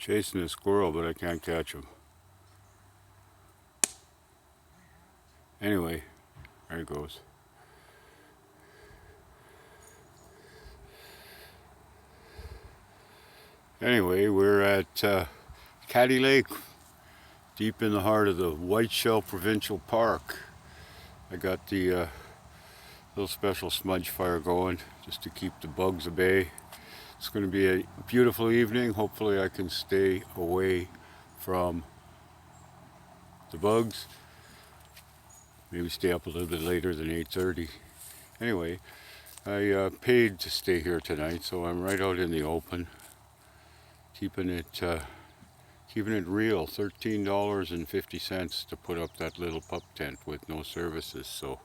Chasing a squirrel, but I can't catch him. Anyway, there it goes. Anyway, we're at Caddy Lake, deep in the heart of the Whiteshell Provincial Park. I got the little special smudge fire going just to keep the bugs at bay. It's going to be a beautiful evening. Hopefully I can stay away from the bugs. Maybe stay up a little bit later than 8:30. Anyway, I paid to stay here tonight, so I'm right out in the open, keeping it real. $13.50 to put up that little pup tent with no services. So